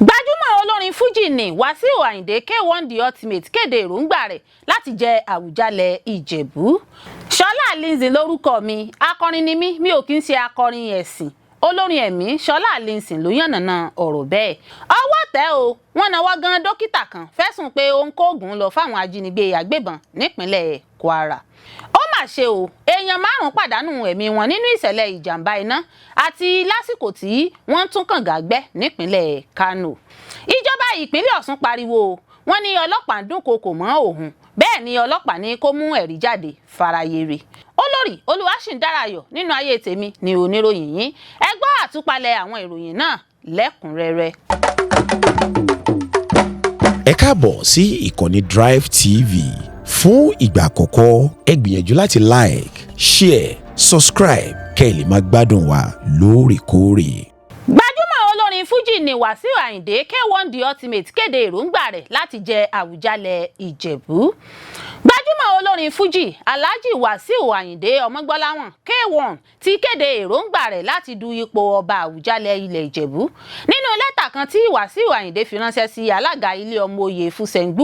Gbajumọ Olorin fuji ni Wasiu Ayinde K1 the ultimate kéde èróngbà rẹ̀ láti jẹ Awujalẹ Ijebu. Sola Allyson lórúkọ mi, akọrin ni mí, mi ò kí ń ṣe akọrin ẹ̀sìn. Olórin ẹ̀mí Sola Allyson ló yànnàná ọ̀rọ̀ bẹ́ẹ̀. Ọwọ́ tẹ̀ o, wọ́n Nawo Gan Dokita kan fẹ̀sùn pé ó ń kó Ogun lọ fáwọn Ajinigbe-Agbebon Nipinlẹ Kwara. Ó mà ṣe o, èèyàn márùn pàdánù ẹ̀mí wọn nínú ìṣẹ̀lẹ̀ ìjàmbá iná àti lásìkò tí wọ́n tún kànga gbẹ́ nípínlẹ̀ Kano. Ìjọba ìpínlẹ̀ Ọ̀ṣun pariwo, wọ́n ní ọlọ́pàá ń dúnkokò mọ́ òun, bẹ́ẹ̀ ni ọlọ́pàá ní kó mú ẹ̀rí jáde faraye rẹ̀. Olórí Olúwaṣìndárayọ̀ nínú ayé tèmi ni oníròyìn yín. Ẹ gbọ́ àtúpalẹ̀ àwọn ìròyìn náà lẹ́kùnrẹ́rẹ́. Ẹ káàbọ̀ sí ìkànnì Drive TV. Fún ìgbà àkọ́kọ́, ẹ gbìyànjú láti like, share, subscribe kẹ́ ẹ lè máa gbádùn wa lóòrèkóòrè. Gbajumọ Olorin fuji ni Wasiu Ayinde K1 the ultimate kéde èróngbà rẹ̀ láti jẹ Awujalẹ Ijebu. Gbajumọ Olorin fuji Alhaji Wasiu Ayinde Ọmọgbọ́láwọn K1 ti kéde èróngbà rẹ̀ láti du ipò ọba Awujalẹ ilẹ̀ Ìjẹ̀bú. Nínú lẹ́tà kan tí Wasiu Ayinde fi ránṣẹ́ sí alága ilé ọmọ oyè Fesun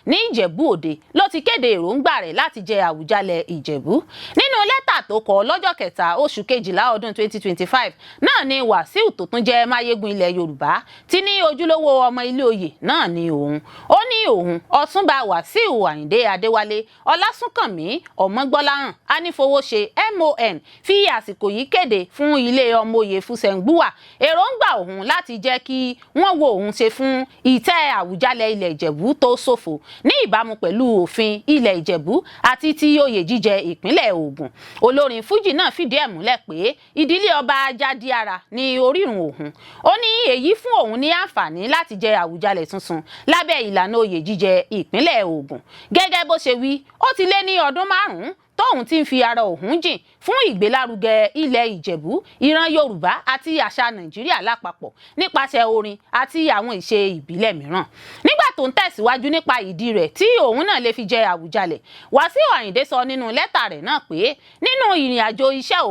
ní Ìjẹ̀bú Òde ló ti kéde èróngbà rẹ̀ láti jẹ Awujalẹ Ìjẹ̀bú. Nínú lẹ́tà tó kọ lọ́jọ́ kẹta oṣù kejìlá ọdún 2025 náà ni Wasiu tó tún jẹ́ máyégún ilẹ̀ Yorùbá tí ní ojúlówó ọmọ ilé oyè náà ni òun. Ó ní òun Ọ̀túnba Wasiu Ayinde Adéwálé Ọlásùnkànmí Ọmọgbọ́láhàn Anífowóṣe MON fi àsìkò yìí kéde fún ilé ọmọ oyè Fesun èròǹgbà òun láti jẹ́ kí wọ́n wo òun ṣe fún ìtẹ́ Àwùjalẹ̀ ilẹ̀ Ìjẹ̀bú tó ṣòfò ní ìbámu pẹ̀lú òfin ilẹ̀ Ìjẹ̀bú àti ti oyè jíjẹ ìpínlẹ̀ Ogun. Olórin fújì náà fìdí ẹ̀ múlẹ̀ pé ìdílé ọba Jade ní orírun òun. Ó ní èyí fún òun ní àǹfààní láti jẹ Àwùjalẹ̀ tuntun lábẹ́ ìlànà oyè jíjẹ ìpínlẹ̀ Ogun. Gẹ́gẹ́ bó ṣe wí, ó ti lé ní ọdún 5 tóun ti ń fi ara òun jìn fún ìgbélárugẹ ilẹ̀ Ìjẹ̀bú, ìran Yorùbá àti àṣà Nàìjíríà lápapọ̀ nípasẹ̀ orin àti àwọn ìṣe ìbílẹ̀ mìíràn. Nígbà tó ń tẹ̀síwájú nípa ìdí rẹ̀ tí òun náà lè fi jẹ Àwùjalẹ̀, Wasiu Ayinde sọ nínú lẹ́tà rẹ̀ náà pé nínú ìrìn àjò iṣẹ́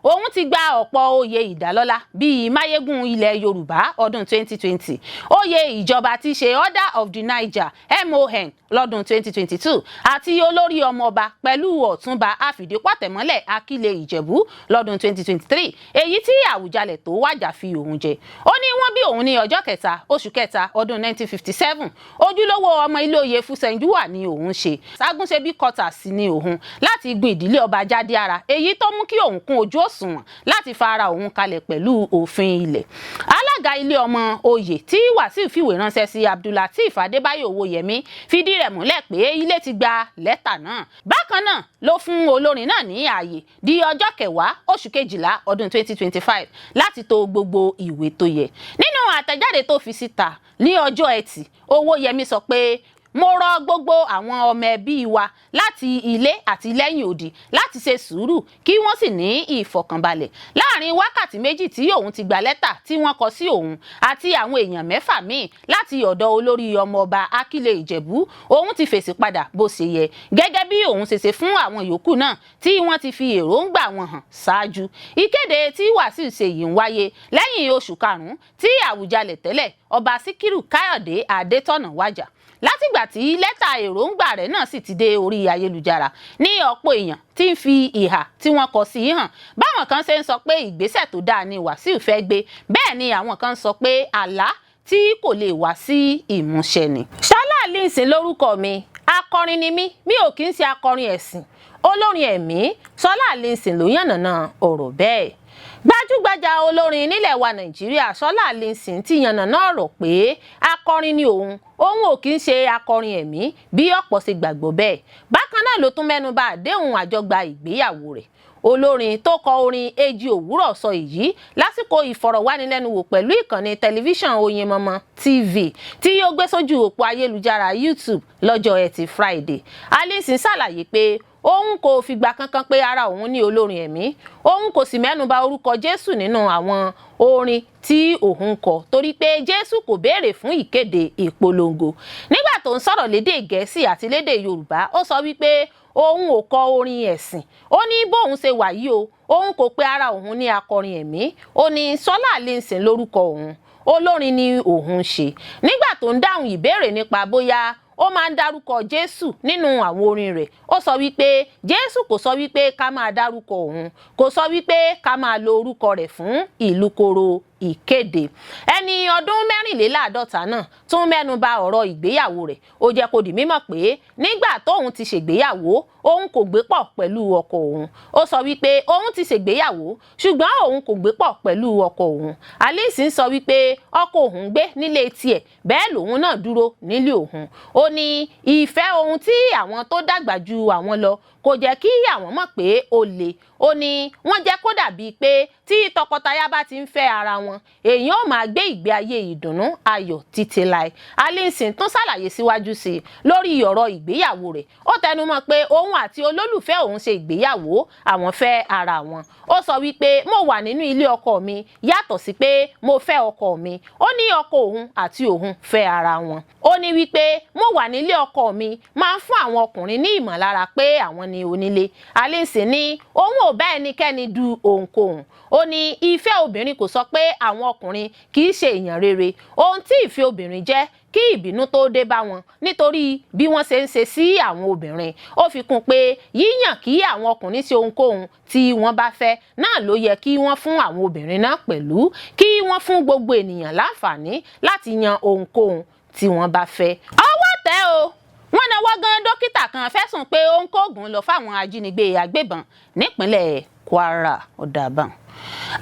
òun ti gba ọ̀pọ̀ oyè ìdálọ́lá bíi máyégún ilẹ̀ Yorùbá ọdún 2020, oyè ìjọba tí ṣe Order of the Niger MON lọ́dún 2022 àti olórí ọmọọba pẹ̀lú ọ̀túnba àfìdípọ̀tẹ̀mọ́lẹ̀ Akílẹ̀ Ìjẹ̀bú lọ́dún 2023, èyí tí Àwùjalẹ̀ tó wájà fi òun jẹ. Ó ní wọ́n bí òun ní ọjọ́ kẹta oṣù kẹta ọdún 1957, ojúlówó ọmọ ilé oyè Fesun ni òun ṣe. Ságúnṣebí quarters ni òun láti gun ìdílé ọba Jade èyí tó mú kí òun kún ojú òṣùwọ̀n láti fara òun kalẹ̀ pẹ̀lú òfin ilẹ̀. Alága ilé ọmọ oyè tí Wasiu fìwé ránṣẹ́ sí Abdulateef Adébáyọ̀ Owóyẹmí fìdí rẹ̀ múlẹ̀ pé ilé ti gba lẹ́tà náà. Bákan náà ló fún olórin náà ní ààyè di ọjọ́ kẹwàá oṣù kejìlá ọdún 2025 láti tò gbogbo ìwé tó yẹ. Nínú àtẹ̀jáde tó fi síta ní ọjọ́ Ẹtì, Owóyẹmí sọ pé mo rọ gbogbo àwọn ọmọ ẹbí wa láti ilé àti lẹ́yìn odi láti ṣe sùúrù kí wọ́n sì ní ìfọ̀kànbalẹ̀. Láàrin wákàtí méjì tí òun ti gba lẹ́tà tí wọ́n kọ sí òun àti àwọn èèyàn 6 míì láti ọ̀dọ̀ olórí ọmọọba Akílẹ̀ Ìjẹ̀bú, òun ti fèsì padà bó ṣe yẹ, gẹ́gẹ́ bí òun ṣe ṣe fún àwọn yòókù náà tí wọ́n ti fi èròǹgbà wọn hàn ṣáájú. Ìkéde tí Wasiu ṣe yìí ń wáyé lẹ́yìn oṣù karùn-ún tí Àwùjalẹ̀ tẹ́lẹ̀ ọba Síkírù Káyọ̀dé Adétọ̀nà wájà. Látìgbà tí lẹ́tà èròǹgbà rẹ̀ náà sì ti dé orí ayélujára ní ọ̀pọ̀ èèyàn tí ń fi ìhà tí wọ́n kọ sí hàn. Báwọn kan ṣe ń sọ pé ìgbésẹ̀ tó dáa ni Wasiu fẹ́ gbé, bẹ́ẹ̀ ni àwọn kan sọ pé àlá tí kò lè wá sí ìmúṣẹ ni. Sola Allyson lórúkọ mi, akọrin ni mí, mi ò kí ń ṣe akọrin ẹ̀sìn. Olórin ẹ̀mí Sola Allyson ló yànnàná ọ̀rọ̀ bẹ́ẹ̀. Gbajúgbajà olórin nílẹ̀ wa Nàìjíríà Sola Allyson ti yànnàná ọ̀rọ̀ pé akọrin ni òun ò kí ń ṣe akọrin ẹ̀mí bí ọ̀pọ̀ ṣe gbàgbọ́ bẹ́ẹ̀. Bákan náà ló tún mẹ́nu bà àdéhùn àjọgbà ìgbéyàwó rẹ̀. Olórin tó kọ orin Èjì Òwúrọ̀ sọ èyí lásìkò ìfọ̀rọ̀wánilẹ́nuwò pẹ̀lú ìkànnì tẹlifíṣàn Oyinmọmọ TV tí yóò gbé sójú òpó ayélujára YouTube lọ́jọ́ Ẹtì Friday. Allyson ṣàlàyé pé òun kò fìgbà kankan pé ara òun ní olórin ẹ̀mí, òun kò sì mẹ́nuba orúkọ Jésù nínú àwọn orin tí òun kọ torí pé Jésù kò béèrè fún ìkéde ìpolongo. Nígbà tó ń sọ̀rọ̀ lédè Gẹ̀ẹ́sì àti lédè Yorùbá, ó sọ wípé òun ò kọ orin ẹ̀sìn. Ó ní bóun ṣe wà yìí òun kò pé ara òun ní akọrin ẹ̀mí. Ó ní Sola Allyson lórúkọ òun. olórin ni òun ṣe. Nígbà tó ń dáhùn ìbéèrè nípa bóyá ó máa ń dárúkọ Jésù nínú àwọn orin rẹ̀, ó sọ wípé Jésù kò sọ wípé ká máa dárúkọ òun, kò sọ wípé ká máa lo orúkọ rẹ̀ fún ìlú koro ìkéde. Ẹni ọdún 54 náà tún mẹ́nu bà ọ̀rọ̀ ìgbéyàwó rẹ̀. Ó jẹ́ kó di mímọ̀ pé nígbà tóun ti ṣègbéyàwó, òun kò gbé pọ̀ pẹ̀lú ọkọ òun. Ó sọ wípé òun ti ṣègbéyàwó ṣùgbọ́n òun kò gbé pọ̀ pẹ̀lú ọkọ òun. Allyson sọ wípé ọkọ òun gbé nílé tiẹ̀, bẹ́ẹ̀ lòun náà dúró nílé òun. Ó ní ìfẹ́ ohun tí àwọn tó dàgbà ju àwọn lọ kò jẹ́ kí àwọn mọ̀ pé ó le. Ó ní wọ́n jẹ́ kó dàbí pé tí tọkọtaya bá ti ń fẹ́ ara wọn, èèyàn ó máa gbé ìgbé ayé ìdùnnú ayọ̀ títí láé. Allyson tún ṣàlàyé síwájú sí i lórí ọ̀rọ̀ ìgbéyàwó rẹ̀. Ó tẹnumọ́ pé òun àti olólùfẹ́ òun ṣe ìgbéyàwó, àwọn fẹ́ ara wọn. Ó sọ wípé mo wà nínú ilé ọkọ mi yàtọ̀ sí pé mo fẹ́ ọkọ mi. Ó ní ọkọ òun àti òun fẹ́ ara wọn. Ó ní wípé mo wà nílé ọkọ mi máa ń fún àwọn ọkùnrin ní ìmọ̀lára pé àwọn ni onílé. Allyson ní òun ò bá ẹnikẹ́ni du ohunkóhun. Ó ní ìfẹ́ obìnrin kò sọ pé àwọn ọkùnrin kì í ṣe èèyàn rere. Ohun tí ìfẹ́ obìnrin jẹ́ kí ìbínú tó dé bá wọn nítorí bí wọ́n ṣe ń ṣe sí àwọn obìnrin. Ó fi kún pé yíyàn kí àwọn ọkùnrin ṣe ohunkóhun tí wọ́n bá fẹ́ náà ló yẹ kí wọ́n fún àwọn obìnrin náà pẹ̀lú, kí wọ́n fún gbogbo ènìyàn láǹfààní láti yan ohunkóhun tí wọ́n bá fẹ́. Ọwọ́ tẹ̀ o, wọ́n Nawo Gan Dokita kan fẹ̀sùn pé ó ń kó Ogun lọ fáwọn Ajinigbe-Agbebon Nipinlẹ Kwara ọ̀dàbàn.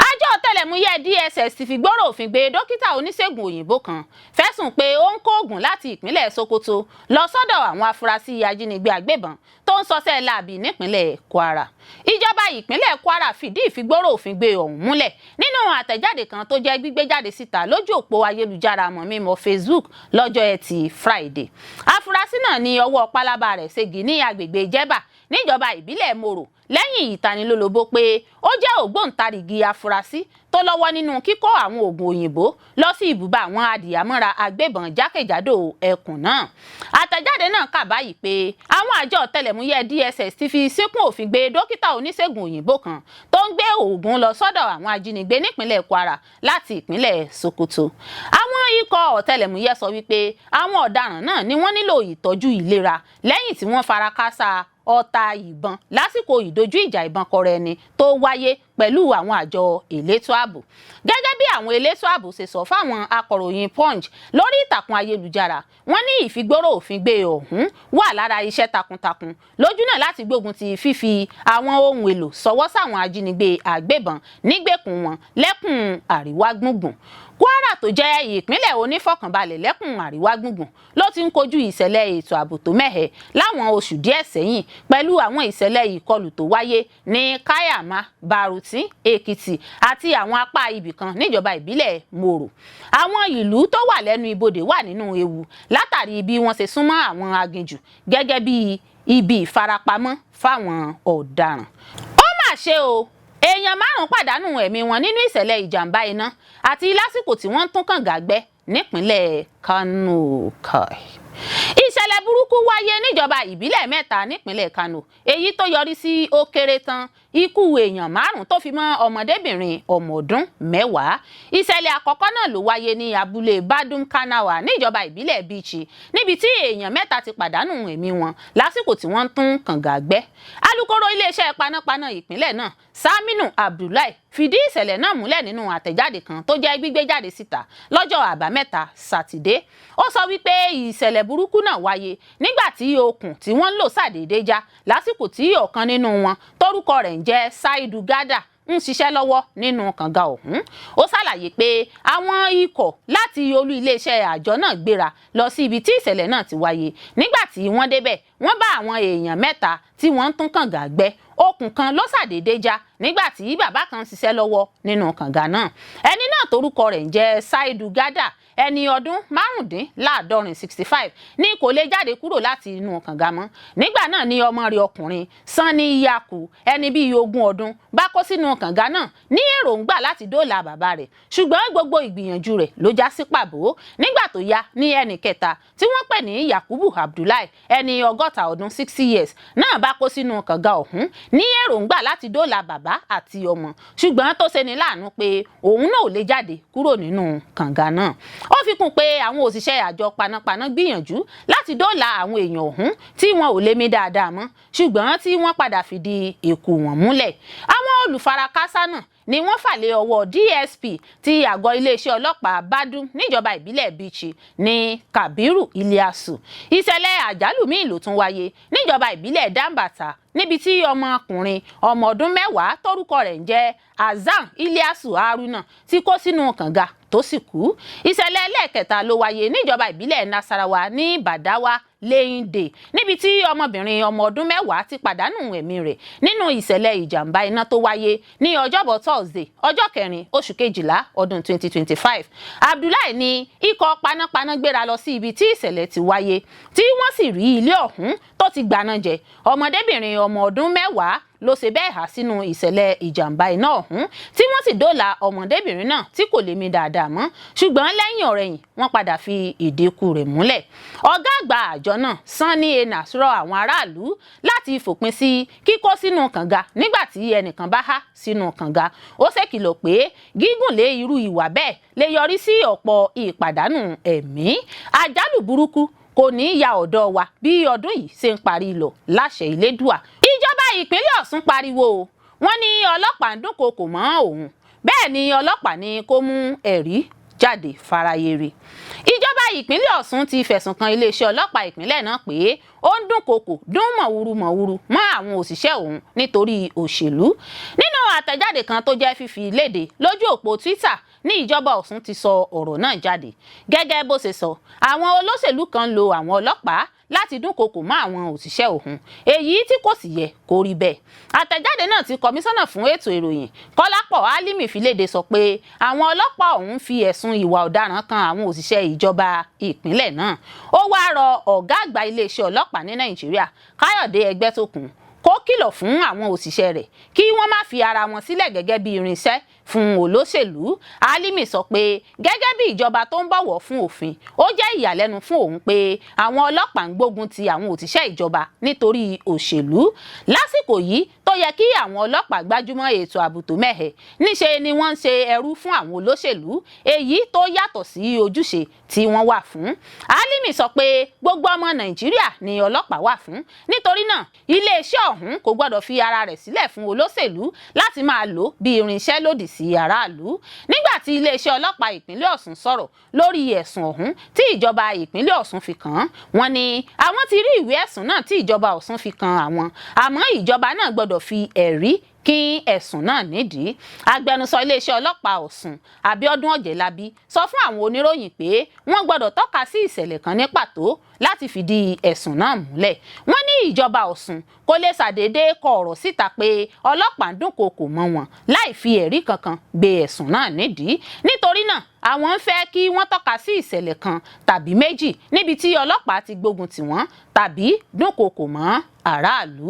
Àjọ ọ̀tẹlẹ̀múyẹ́ DSS ti fi gbọ́rọ̀ òfin gbé dókítà oníṣègùn òyìnbó kan fẹ̀sùn pé ó ń kó Ogun láti ìpínlẹ̀ Sokoto lọ sọ́dọ̀ àwọn afurasí Ajinigbe-Agbebon tó ń ṣọṣẹ́ láabi nípínlẹ̀ Kwara. Ìjọba ìpínlẹ̀ Kwara fìdí ìfigbọ́rọ̀ òfin gbé ọ̀hún múlẹ̀ nínú àtẹ̀jáde kan tó jẹ́ gbígbé jáde síta lójú òpó ayélujára mọ̀mímọ̀ Facebook lọ́jọ́ Ẹtì Friday. Afurasí náà ní ọwọ́ pálábá rẹ̀ ségi ní agbègbè Ìjọba níjọba ìbílẹ̀ Moro lẹ́yìn ìtanilólobó pé ó jẹ́ ògbóǹtarìgì afurasí tó lọ́wọ́ nínú kíkó àwọn oògùn òyìnbó lọ sí ibùba àwọn adìyàmọ́ra agbébọn jákèjádò ẹkùn náà. Àtẹ̀jáde náà kà báyìí pé àwọn àjọ ọ̀tẹlẹ̀múyẹ́ DSS ti fi síkún òfin gbé dókítà oníṣègùn òyìnbó kan tó ń gbé oògùn lọ sọ́dọ̀ àwọn ajínigbé nípínlẹ̀ Kwara láti ìpínlẹ̀ Sokoto. Àwọn ikọ̀ ọ̀tẹlẹ̀múyẹ́ sọ wípé àwọn ọ̀daràn náà ni wọ́n nílò ìtọ́jú ìlera lẹ́yìn tí wọ́n fara káásá ọta ìbọn lásìkò ìdojú ìjà ìbọn kọra ẹni tó wáyé pẹ̀lú àwọn àjọ elétò ààbò. Gẹ́gẹ́ bí àwọn elétò ààbò ṣe sọ fáwọn akọ̀ròyìn Punch lórí ìtàkùn ayélujára, wọ́n ní ìfigbóró òfin gbé ọ̀hún wà lára iṣẹ́ takuntakun lójúnà láti gbógun ti fífi àwọn ohun èlò ṣọwọ́ sáwọn Ajinigbe-Agbebon nígbèkùn wọn lẹ́kùn àríwá gbùngbùn. Kwara tó jẹ́ ìpínlẹ̀ onífọ̀kànbalẹ̀ lẹ́kùn àríwá gbùngbùn ló ti ń kojú ìṣẹ̀lẹ̀ ètò ààbò tó mẹ́hẹ láwọn oṣù díẹ̀ sẹ́yìn pẹ̀lú àwọn ìṣẹ̀lẹ̀ ìkọlù tó wáyé ní Kayama, Baruti, Èkìtì àti àwọn apá ibìkan níjọba ìbílẹ̀ Moro. Àwọn ìlú tó wà lẹ́nu ibodè wà nínú ewu látàrí bí wọ́n ṣe súnmọ́ àwọn aginjù gẹ́gẹ́ bí ibi ìfarapamọ́ fáwọn ọ̀daràn. Ó mà ṣe o, èèyàn 5 pàdánù ẹ̀mí wọn nínú ìṣẹ̀lẹ̀ ìjàmbá iná àti lásìkò tí wọ́n tún kànga gbẹ́ nípínlẹ̀ Kano. Ìṣẹ̀lẹ̀ burúkú wáyé níjọba ìbílẹ̀ 3 nípínlẹ̀ Kano, èyí tó yọrí sí ó kéré tán ikú èèyàn 5 tó fi mọ́ ọmọdébìnrin ọmọ ọdún 10. Ìṣẹ̀lẹ̀ àkọ́kọ́ náà ló wáyé ní abúlé Badum Kanawa níjọba ìbílẹ̀ Bichi, níbi tí èèyàn 3 ti pàdánù ẹ̀mí wọn lásìkò tí wọ́n tún kànga gbẹ́. Alukoro iléeṣẹ́ panápaná ìpínlẹ̀ náà, Saminu Abdullahi, fìdí ìṣẹ̀lẹ̀ náà múlẹ̀ nínú àtẹ̀jáde kan tó jẹ́ gbígbé jáde síta lọ́jọ́ Àbámẹ́ta Sátidé. Ó sọ wípé ìṣẹ̀lẹ̀ burúkú náà wáyé nígbà tí okùn tí wọ́n ń lò ṣàdédé já lásìkò tí ọ̀kan nínú wọn tórúkọ rẹ̀ ń jẹ́ Saidu Gada ń ṣiṣẹ́ lọ́wọ́ nínú kànga ọ̀hún. Ó ṣàlàyé pé àwọn ikọ̀ láti olú iléeṣẹ́ àjọ náà gbéra lọ sí ibi tí ìṣẹ̀lẹ̀ náà ti wáyé. Nígbà tí wọ́n débẹ̀, wọ́n bá àwọn èèyàn 3 tí wọ́n tún kànga gbẹ́. Okùn kan ló ṣàdédé já nígbà tí bàbá kan ṣiṣẹ́ lọ́wọ́ nínú kànga náà. Ẹni náà torúkọ rẹ̀ ń jẹ́ Saidu Gada, ẹni ọdún 65 ní kò lè jáde kúrò láti inú kànga mọ́. Nígbà náà ni ọmọ rẹ̀ ọkùnrin Sani Yaku, ẹni bíi 20 ọdún, bá kó sínú kànga náà ní èròǹgbà láti dóòlà bàbá rẹ̀, ṣùgbọ́n gbogbo ìgbìyànjú rẹ̀ ló já sí pàbó. Nígbà tó yá ní ẹnì kẹta tí wọ́n pè ní Yakubu Abdullahi, ẹni 60 ọdún 60 years náà bá kó sínú kànga ọ̀hún. ní èròngbà láti dóòlà bàbá àti ọmọ ṣùgbọ́n tó ṣeni láàánú pé òun náà ò lè jáde kúrò nínú kànga náà. Ó fi kún pé àwọn òṣìṣẹ́ àjọ panápaná gbìyànjú láti dóòlà àwọn èèyàn ọ̀hún tí wọn ò lè mí dáadáa mọ́ ṣùgbọ́n tí wọ́n padà fìdí èkú wọn múlẹ̀. Àwọn olùfarakásá náà ni wọ́n fà lé ọwọ́ DSP ti àgọ́ iléeṣẹ́ ọlọ́pàá Bádú níjọba ìbílẹ̀ Bichi ní Kabiru Iliasu. Ìṣẹ̀lẹ̀ àjálù míì ló tún wáyé níjọba ìbílẹ̀ Dambata níbi tí ọmọkùnrin ọmọ ọdún 10 tórúkọ rẹ̀ ń jẹ́ Azam Iliasu Haruna ti kó sínú kànga tó sì kú. Ìṣẹ̀lẹ̀ ẹlẹ́ẹ̀kẹta ló wáyé níjọba ìbílẹ̀ Nasarawa ní Badawa Lẹ́yìndé níbi tí ọmọbìnrin ọmọ ọdún 10 ti pàdánù ẹ̀mí rẹ̀ nínú ìṣẹ̀lẹ̀ ìjàmbá iná tó wáyé ní ọjọ́bọ̀ Thursday ọjọ́ 4 oṣù kejìlá ọdún 2025. Abdullahi ní ikọ̀ panápaná gbéra lọ sí ibi tí ìṣẹ̀lẹ̀ ti wáyé tí wọ́n sì rí ilé ọ̀hún tó ti gbaná jẹ. Ọmọdébìnrin ọmọ ọdún 10 ló ṣe bẹ́ẹ̀ há sínú ìṣẹ̀lẹ̀ ìjàmbá iná ọ̀hún tí wọ́n sì dóòlà ọmọdébìnrin náà tí kò lè mí dáadáa mọ́ ṣùgbọ́n lẹ́yìn ọ̀rẹ̀yìn wọ́n padà fi ìdí ikú rẹ̀ múlẹ̀. Ọ̀gá àgbà àjọ náà Sanni Enas rọ àwọn aráàlú láti fòpin sí kíkó sínú kànga nígbà tí ẹnìkan bá há sínú kànga. Ó ṣèkìlọ̀ pé gígùn lé irú ìwà bẹ́ẹ̀ lè yọrí sí ọ̀pọ̀ ìpàdánù ẹ̀mí. Àjálù burúkú kò ní ya ọ̀dọ̀ wa bí ọdún yìí ṣe ń parí lọ láṣẹ Elédùà. Ìjọba ìpínlẹ̀ Ọ̀ṣun pariwo wọ́n ní ọlọ́pàá ń dúnkokò mọ́ òun bẹ́ẹ̀ ni ọlọ́pàá ní kó mú ẹ̀rí jáde faraye rí. Ìjọba ìpínlẹ̀ Ọ̀ṣun ti fẹ̀sùn kan iléeṣẹ́ ọlọ́pàá ìpínlẹ̀ náà pé ó ń dúnkokò dún mọ̀wúrú mọ́ àwọn òṣìṣẹ́ òun nítorí òṣèlú. Nínú àtẹ̀jáde kan tó jẹ́ fífi léde lójú òpó Twitter ní ìjọba Ọ̀ṣun ti sọ ọ̀rọ̀ náà jáde. Gẹ́gẹ́ bó ṣe sọ, àwọn olóṣèlú kan lo àwọn ọlọ́pàá láti dúnkokò mọ́ àwọn òṣìṣẹ́ òun èyí tí kò sì yẹ kó rí bẹ́ẹ̀. Àtẹ̀jáde náà ti kọmíṣánná fún ètò ìròyìn Kọ́lápọ̀ Álímì fi léde sọ pé àwọn ọlọ́pàá ọ̀hún fi ẹ̀sùn ìwà ọ̀daràn kan àwọn òṣìṣẹ́ ìjọba ìpínlẹ̀ náà. Ó wá rọ ọ̀gá àgbà iléeṣẹ́ ọlọ́pàá ní Nàìjíríà Káyọ̀dé Ẹgbẹ́tókun kó kìlọ̀ fún àwọn òṣìṣẹ́ rẹ̀ kí wọ́n má fi ara wọn sílẹ̀ gẹ́gẹ́ bí irinṣẹ́ fún olóṣèlú. Álímì sọ pé gẹ́gẹ́ bí ìjọba tó ń bọ̀wọ̀ fún òfin ó jẹ́ ìyàlẹ́nu fún òun pé àwọn ọlọ́pàá ń gbógun ti àwọn òṣìṣẹ́ ìjọba nítorí òṣèlú. Lásìkò yìí tó yẹ kí àwọn ọlọ́pàá gbájúmọ́ ètò ààbò tó mẹ́hẹ̀ níṣe ni wọ́n ń ṣe ẹrú fún àwọn olóṣèlú èyí tó yàtọ̀ sí ojúṣe tí wọ́n wà fún. Álímì sọ pé gbogbo ọmọ Nàìjíríà ni ọlọ́pàá wà fún nítorí náà iléeṣẹ́ ọ̀hún kò gbọ́dọ̀ fi ara rẹ̀ sílẹ̀ fún olóṣèlú láti máa lò bí irinṣẹ́ lòdì sí aráàlú. Nígbà tí iléeṣẹ́ ọlọ́pàá ìpínlẹ̀ Ọ̀ṣun sọ̀rọ̀ lórí ẹ̀sùn ọ̀hún tí ìjọba ìpínlẹ̀ Ọ̀ṣun fi kàn án, wọ́n ní àwọn ti rí ìwé ẹ̀sùn náà tí ìjọba Ọ̀ṣun fi kàn àwọn àmọ́ ìjọba náà gbọ́dọ̀ fi ẹ̀rí kí ẹ̀sùn náà nídìí. Agbẹnusọ iléeṣẹ́ ọlọ́pàá Ọ̀ṣun Abíọ́dún Ọ̀jẹ̀lábí sọ fún àwọn oníròyìn pé wọ́n gbọ́dọ̀ tọ́ka sí ìṣẹ̀lẹ̀ kan ní pàtó láti fìdí ẹ̀sùn náà múlẹ̀. Wọ́n ní ìjọba Ọ̀ṣun kò lè ṣàdédé kọ ọ̀rọ̀ síta pé ọlọ́pàá ń dúnkokò mọ́ wọn láì fi ẹ̀rí kankan gbé ẹ̀sùn náà nídìí. Nítorí náà àwọn ń fẹ́ kí wọ́n tọ́ka sí ìṣẹ̀lẹ̀ kan tàbí méjì níbi tí ọlọ́pàá ti gbógun tì wọ́n tàbí dúnkokò mọ́ aráàlú.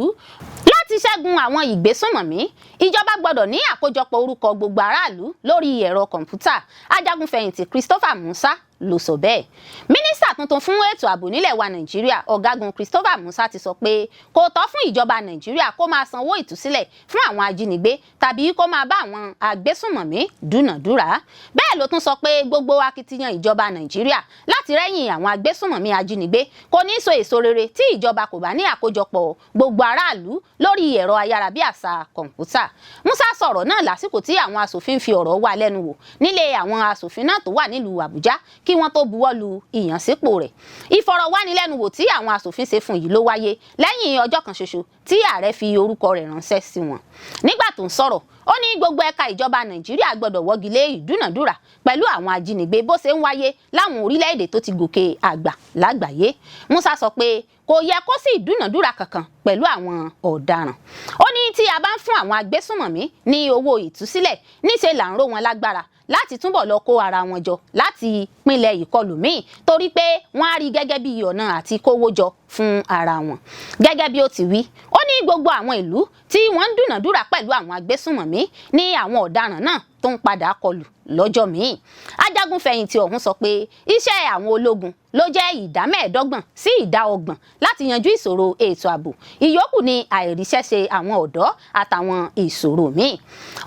Láti ṣẹ́gun àwọn ìgbésùnmọ̀mí, ìjọba gbọ́dọ̀ ní àkójọpọ̀ orúkọ gbogbo aráàlú lórí ẹ̀rọ kọ̀ǹpútà. Ajagunfẹ̀yìntì Christopher Musa ló sọ bẹ́ẹ̀. Mínísítà tuntun fún ètò ààbò nílẹ̀ wa Nàìjíríà Ọ̀gágun Christopher Musa ti sọ pé kò tọ́ fún ìjọba Nàìjíríà kó máa sanwó ìtúsílẹ̀ fún àwọn ajínigbé tàbí kó máa bá àwọn agbésùnmọ̀mí dúnàdúrà. Bẹ́ẹ̀ ló tún sọ pé gbogbo akitiyan ìjọba Nàìjíríà láti rẹ́yìn àwọn agbésùnmọ̀mí ajínigbé kò ní so èso rere tí ìjọba kò bá ní àkójọpọ̀ gbogbo aráàlú lórí ẹ̀rọ ayárabíàṣá kọ̀ǹpútà. Musa sọ̀rọ̀ náà lásìkò tí àwọn aṣòfin fi ọ̀rọ̀ wá lẹ́nu wò nílé àwọn aṣòfin náà tó wà nílùú Àbújá kí wọ́n tó buwọ́lu ìyànsípò rẹ̀. Ìfọ̀rọ̀wánilẹ́nuwò tí àwọn aṣòfin ṣe fún yìí ló wáyé lẹ́yìn ọjọ́ kan ṣoṣo tí ààrẹ fi orúkọ rẹ̀ ránṣẹ́ sí wọn. Nígbà tó ń sọ̀rọ̀ ó ní gbogbo ẹ̀ka ìjọba Nàìjíríà gbọ́dọ̀ wọ́gi lé ìdúnàdúrà pẹ̀lú àwọn ajínigbé bó ṣe ń wáyé láwọn orílẹ̀-èdè tó ti gòkè àgbà lágbàáyé. Musa sọ pé kò yẹ kó sí ìdúnàdúrà kankan pẹ̀lú àwọn ọ̀daràn. Ó ní tí a bá ń fún àwọn agbésùnmọ̀mí ní owó ìtúsílẹ̀ níṣe là ń ró wọn lágbára láti túbọ̀ lọ kó ara wọn jọ láti pinlẹ̀ ìkọlù míì torí pé wọ́n á rí gẹ́gẹ́ bí ọ̀nà àti kówó jọ fún ara wọn. Gẹ́gẹ́ bí ó ti wí, ó ní gbogbo àwọn ìlú tí wọ́n ń dúnàdúrà pẹ̀lú àwọn agbésùnmọ̀mí ní àwọn ọ̀daràn náà tó ń padà kọlù lọ́jọ́ míì. Ajagun fẹ̀yìntì ọ̀hún sọ pé iṣẹ́ àwọn ológun ló jẹ́ ìdá 25 sí ìdá 30 láti yanjú ìṣòro ètò ààbò. Ìyókù ni àìríṣẹ́ṣe àwọn ọ̀dọ́ àtàwọn ìṣòro míì.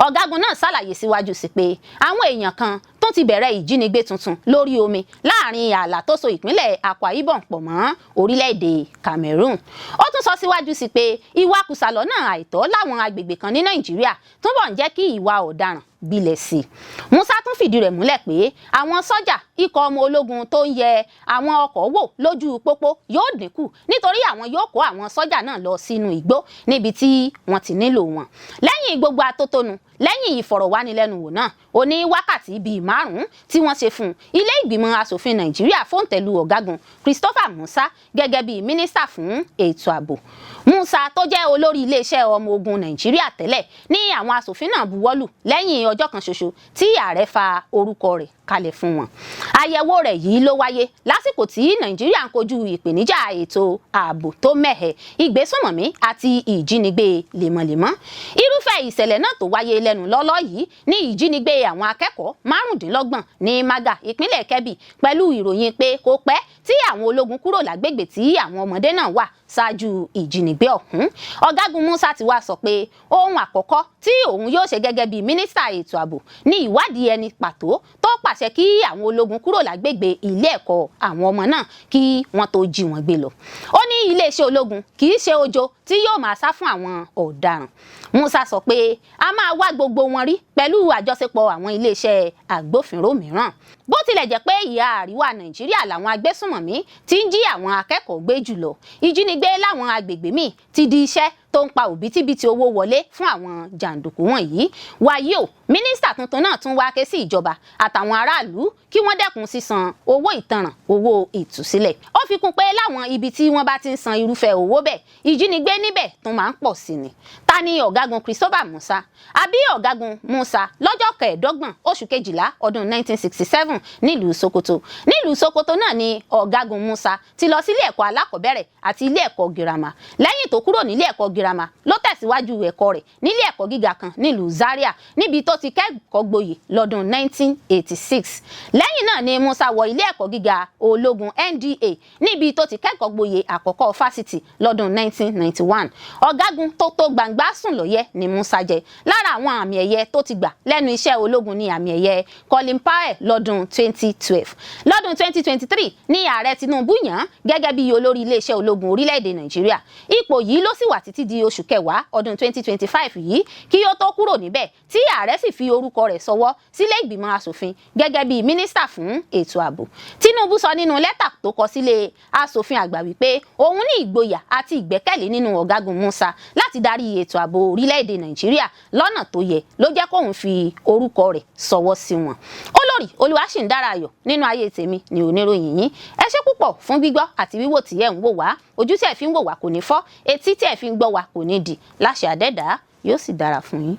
Ọ̀gágun náà ṣàlàyé síwájú sí pé àwọn èèyàn kan tó ti bẹ̀rẹ̀ ìjínigbé tuntun lórí omi láàrin ààlà tó so ìpínlẹ̀ Akwa Ibom pọ̀ mọ́ orílẹ̀-èdè Cameroon. Ó tún sọ síwájú sí pé ìwakùsà lọ́nà àìtọ́ láwọn agbègbè kan ní Nàìjíríà túbọ̀ ń jẹ́ kí ìwà ọ̀daràn gbilẹ̀ sí. Musa tún fìdí rẹ̀ múlẹ̀ pé àwọn sọ́jà ikọ̀ ọmọ ológun tó ń yẹ àwọn ọkọ̀ wò lójú pópó yóò dínkù nítorí àwọn yóò kó àwọn sọ́jà náà lọ sínú igbó níbi tí wọ́n ti nílò wọn. Lẹ́yìn gbogbo atótónu lẹ́yìn ìfọ̀rọ̀wánilẹ́nuwò náà ó ní wákàtí bíi 5 tí wọ́n ṣe fún ilé ìgbìmọ̀ asòfin Nàìjíríà fòǹtẹ̀lù ọ̀gágun Christopher Musa gẹ́gẹ́ bíi mínísítà fún ètò ààbò. Musa tó jẹ́ olórí iléeṣẹ́ ọmọ ogun Nàìjíríà tẹ́lẹ̀ ní àwọn asòfin náà buwọ́lù lẹ́yìn ọjọ́ kan ṣoṣo tí ààrẹ fa orúkọ rẹ̀ kalẹ̀ fún wọn. Àyẹ̀wò rẹ̀ yìí ló wáyé lásìkò tí Nàìjíríà ń kojú ìpèníjà ètò ààbò tó mẹ́hẹ̀, ìgbésùnmọ̀mí àti ìjínigbé lemọ́lemọ́. Irúfẹ́ ìṣẹ̀lẹ̀ náà tó wáyé lẹ́nu lọ́lọ́ yìí ní ìjínigbé àwọn akẹ́kọ̀ọ́ 25 ní Maga ìpínlẹ̀ Kebbi pẹ̀lú ìròyìn pé kò pẹ́ tí àwọn ológun kúrò lágbègbè tí àwọn ọmọdé náà wà ṣáájú ìjínigbé ọ̀hún. Ọ̀gágun Musa ti wá sọ pé ohun àkọ́kọ́ tí òun yóò ṣe gẹ́gẹ́ bí mínísítà ètò ààbò ní ìwádìí ẹni pàtó tó pàṣẹ kí àwọn ológun kúrò lágbègbè ilé ẹ̀kọ́ àwọn ọmọ náà kí wọ́n tó jí wọn gbé lọ. Ó ní iléeṣẹ́ ológun kì í ṣe ojo tí yóò máa sá fún àwọn ọ̀daràn. Musa sọ pé a máa wá gbogbo wọn rí pẹ̀lú àjọṣepọ̀ àwọn iléeṣẹ́ agbófinró mìíràn. Bó tilẹ̀ jẹ́ pé ìhà àríwá Nàìjíríà làwọn agbésùnmọ̀mí ti ń jí àwọn akẹ́kọ̀ọ́ gbé jùlọ, ìjínigbé láwọn agbègbè míì ti di iṣẹ́ tó ń pa òbítíbitì owó wọlé fún àwọn jàǹdùkú wọ̀nyí. Wàyí o, mínísítà tuntun náà tún wá ké sí ìjọba àtàwọn aráàlú kí wọ́n dẹ́kun sísan owó ìtanràn, owó ìtúsílẹ̀. Ó fi kún pé láwọn ibi tí wọ́n bá ti ń san irúfẹ́ owó bẹ́ẹ̀, ìjínigbé níbẹ̀ tún máa ń pọ̀ sí ni. Ta ni ọ̀gágun Christopher Musa? Àbí ọ̀gágun Musa lọ́jọ́ 25 oṣù kejìlá ọdún 1967 nílùú Sokoto. Nílùú Sokoto náà ni ọ̀gágun Musa ti lọ sílé ẹ̀kọ́ alákọ̀ọ́bẹ̀rẹ̀ àti ilé ẹ̀kọ́ girama. Lẹ́yìn tó kúrò nílé ẹ̀kọ́ girama ló tẹ̀síwájú ẹ̀kọ́ rẹ̀ nílé ẹ̀kọ́ gíga kan nílùú Zaria níbi tó ti kẹ́kọ̀ọ́ gboyè lọ́dún 1986. Lẹ́yìn náà ni Musa wọ ilé ẹ̀kọ́ gíga ológun NDA níbi tó ti kẹ́kọ̀ọ́ gboyè àkọ́kọ́ fásitì lọ́dún 1991. Ọ̀gágun tó gbangba sùn lóyè ni Musa jẹ. Lára àwọn àmì ẹ̀yẹ tó ti gbà lẹ́nu iṣẹ́ ológun ni àmì ẹ̀yẹ Colin Powell lọ́dún 2012. Lọ́dún 2023 ní ààrẹ Tinubu yàn gẹ́gẹ́ bí olórí iléeṣẹ́ ológun orílẹ̀-èdè Nàìjíríà. Ipò yìí ló sì wà títí di oṣù kẹwàá ọdún 2025 yìí kí ó tó kúrò níbẹ̀ tí ààrẹ sì fi orúkọ rẹ̀ sọwọ́ sílé ìgbìmọ̀ asòfin gẹ́gẹ́ bí mínísítà fún ètò ààbò. Tinubu sọ nínú lẹ́tà tó kọ sílé asòfin àgbà wípé òun ní ìgboyà àti ìgbẹ́kẹ̀lé nínú ọ̀gágun Musa láti darí ètò ààbò orílẹ̀-èdè Nàìjíríà lọ́nà tó yẹ ló jẹ́ kóun fi orúkọ rẹ̀ sọwọ́ sí wọn. Olórí Olúwaṣìndára-Ayọ̀ nínú ayé tèmi ni oníròyìn yín. Ẹ ṣé púpọ̀ fún gbígbọ́ àti wíwò tí ẹ̀ ń wò wá. Ojú tí ẹ̀ fi ń wò wá kò ní fọ́, etí tí ẹ̀ fi ń gbọ́ wá kò ní di. Láṣẹ Adẹ́dàá yóò sì dára fún yín.